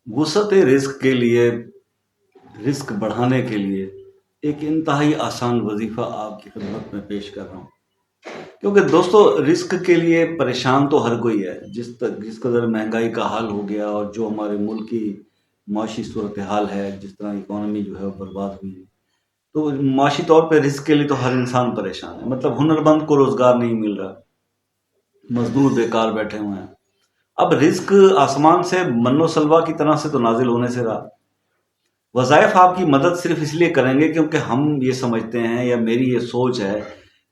وسعت رزق کے لیے، رزق بڑھانے کے لیے ایک انتہائی آسان وظیفہ آپ کی خدمت میں پیش کر رہا ہوں، کیونکہ دوستو رزق کے لیے پریشان تو ہر کوئی ہے۔ جس قدر مہنگائی کا حال ہو گیا اور جو ہمارے ملک کی معاشی صورتحال ہے، جس طرح اکانومی جو ہے وہ برباد ہوئی ہے، تو معاشی طور پہ رزق کے لیے تو ہر انسان پریشان ہے۔ مطلب ہنرمند کو روزگار نہیں مل رہا، مزدور بیکار بیٹھے ہوئے ہیں۔ اب رزق آسمان سے من و سلوا کی طرح سے تو نازل ہونے سے رہا۔ وظائف آپ کی مدد صرف اس لیے کریں گے کیونکہ ہم یہ سمجھتے ہیں، یا میری یہ سوچ ہے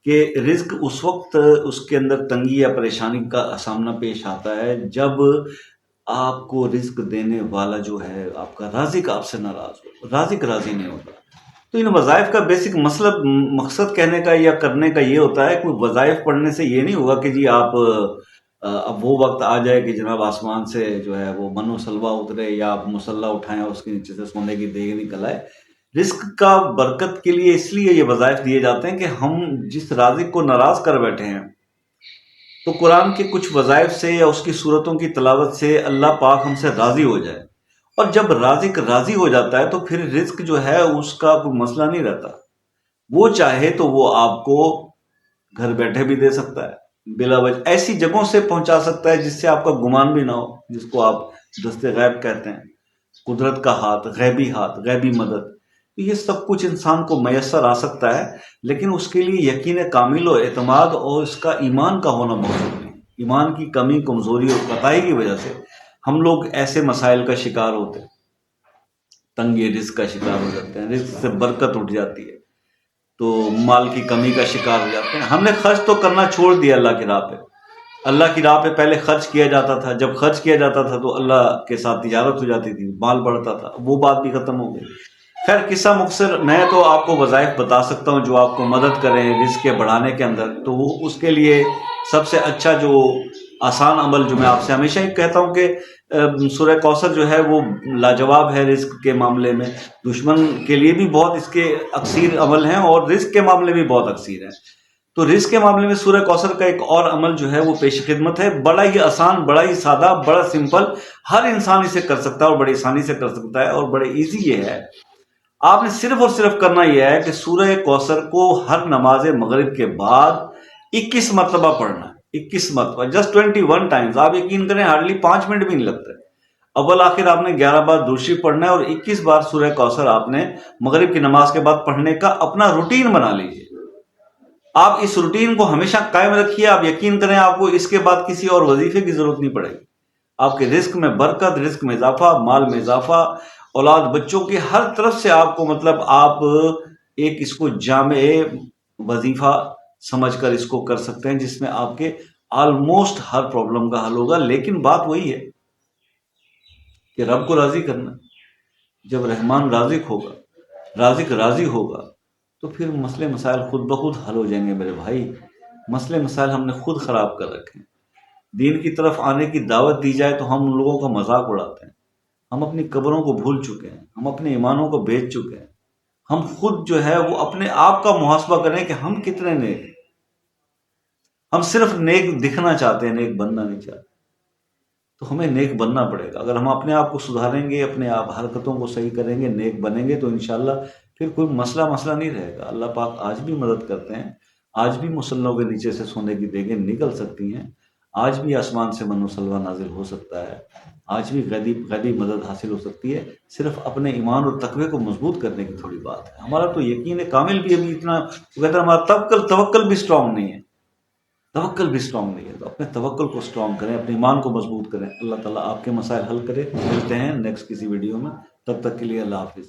کہ رزق اس وقت اس کے اندر تنگی یا پریشانی کا سامنا پیش آتا ہے جب آپ کو رزق دینے والا جو ہے آپ کا رازق آپ سے ناراض ہو، رازق راضی نہیں ہوتا۔ تو ان وظائف کا بیسک مقصد کہنے کا یا کرنے کا یہ ہوتا ہے کہ وظائف پڑھنے سے یہ نہیں ہوگا کہ جی آپ اب وہ وقت آ جائے کہ جناب آسمان سے جو ہے وہ من و سلوا اترے، یا آپ مسلح اٹھائیں اور اس کے نیچے سے سونے کی دیگ نکل آئے۔ رزق کا برکت کے لیے اس لیے یہ وظائف دیے جاتے ہیں کہ ہم جس رازق کو ناراض کر بیٹھے ہیں، تو قرآن کے کچھ وظائف سے یا اس کی صورتوں کی تلاوت سے اللہ پاک ہم سے راضی ہو جائے۔ اور جب رازق راضی ہو جاتا ہے تو پھر رزق جو ہے اس کا کوئی مسئلہ نہیں رہتا۔ وہ چاہے تو وہ آپ کو گھر بیٹھے بھی دے سکتا ہے، بلا وجہ ایسی جگہوں سے پہنچا سکتا ہے جس سے آپ کا گمان بھی نہ ہو، جس کو آپ دست غیب کہتے ہیں، قدرت کا ہاتھ، غیبی مدد۔ یہ سب کچھ انسان کو میسر آ سکتا ہے، لیکن اس کے لیے یقین کامل و اعتماد اور اس کا ایمان کا ہونا بہت ضروری ہے۔ ایمان کی کمی، کمزوری اور کوتاہی کی وجہ سے ہم لوگ ایسے مسائل کا شکار ہوتے ہیں، تنگی رزق کا شکار ہو جاتے ہیں، رزق سے برکت اٹھ جاتی ہے، تو مال کی کمی کا شکار ہو جاتے ہیں۔ ہم نے خرچ تو کرنا چھوڑ دیا اللہ کی راہ پہ۔ اللہ کی راہ پہ پہلے خرچ کیا جاتا تھا، جب خرچ کیا جاتا تھا تو اللہ کے ساتھ تجارت ہو جاتی تھی، مال بڑھتا تھا، وہ بات بھی ختم ہو گئی۔ خیر قصہ مختصر، میں تو آپ کو وظائف بتا سکتا ہوں جو آپ کو مدد کریں رزق کے بڑھانے کے اندر، تو وہ اس کے لیے سب سے اچھا جو آسان عمل جو میں آپ سے ہمیشہ ہی کہتا ہوں کہ سورہ کوثر جو ہے وہ لاجواب ہے رزق کے معاملے میں۔ دشمن کے لیے بھی بہت اس کے اکثیر عمل ہیں اور رزق کے معاملے بھی بہت اکثیر ہیں۔ تو رزق کے معاملے میں سورہ کوثر کا ایک اور عمل جو ہے وہ پیش خدمت ہے، بڑا ہی آسان، بڑا ہی سادہ، بڑا سمپل، ہر انسان اسے کر سکتا ہے اور بڑی آسانی سے کر سکتا ہے، اور بڑے ایزی یہ ہے۔ آپ نے صرف اور صرف کرنا یہ ہے کہ سورہ کوثر کو ہر نماز مغرب کے بعد 21 مرتبہ پڑھنا ہے، 21 مرتبہ، جسٹ 21 ٹائمز۔ آپ یقین کریں ہارڈلی 5 منٹ بھی نہیں لگتے۔ اول آخر آپ نے 11 بار درود شریف پڑھنا ہے اور 21 بار سورہ کوثر آپ نے مغرب کی نماز کے بعد پڑھنے کا اپنا روٹین بنا لیجیے۔ آپ اس روٹین کو ہمیشہ قائم رکھیے، آپ یقین کریں آپ کو اس کے بعد کسی اور وظیفے کی ضرورت نہیں پڑے گی۔ آپ کے رزق میں برکت، رزق میں اضافہ، مال میں اضافہ، اولاد بچوں کی ہر طرف سے آپ کو، مطلب آپ ایک اس کو جامع وظیفہ سمجھ کر اس کو کر سکتے ہیں جس میں آپ کے آلموسٹ ہر پرابلم کا حل ہوگا۔ لیکن بات وہی ہے کہ رب کو راضی کرنا۔ جب رحمان رازق ہوگا، رازق راضی ہوگا، تو پھر مسئلے مسائل خود بخود حل ہو جائیں گے میرے بھائی۔ مسئلے مسائل ہم نے خود خراب کر رکھے ہیں۔ دین کی طرف آنے کی دعوت دی جائے تو ہم ان لوگوں کا مذاق اڑاتے ہیں۔ ہم اپنی قبروں کو بھول چکے ہیں، ہم اپنے ایمانوں کو بیچ چکے ہیں۔ ہم خود جو ہے وہ اپنے آپ کا محاسبہ کریں کہ ہم کتنے نیک ہیں۔ ہم صرف نیک دکھنا چاہتے ہیں، نیک بننا نہیں چاہتے۔ تو ہمیں نیک بننا پڑے گا۔ اگر ہم اپنے آپ کو سدھاریں گے، اپنے آپ حرکتوں کو صحیح کریں گے، نیک بنیں گے، تو انشاءاللہ پھر کوئی مسئلہ نہیں رہے گا۔ اللہ پاک آج بھی مدد کرتے ہیں، آج بھی مسلوں کے نیچے سے سونے کی دیگیں نکل سکتی ہیں، آج بھی آسمان سے من و سلوہ نازل ہو سکتا ہے، آج بھی غیبی مدد حاصل ہو سکتی ہے۔ صرف اپنے ایمان اور تقوی کو مضبوط کرنے کی تھوڑی بات ہے۔ ہمارا تو یقین کامل بھی ابھی اتنا، وہ کہتے ہیں ہمارا توکل بھی اسٹرانگ نہیں ہے، تو اپنے توکل کو اسٹرانگ کریں، اپنے ایمان کو مضبوط کریں۔ اللہ تعالیٰ آپ کے مسائل حل کرے۔ ملتے ہیں نیکسٹ کسی ویڈیو میں، تب تک کے لیے اللہ حافظ۔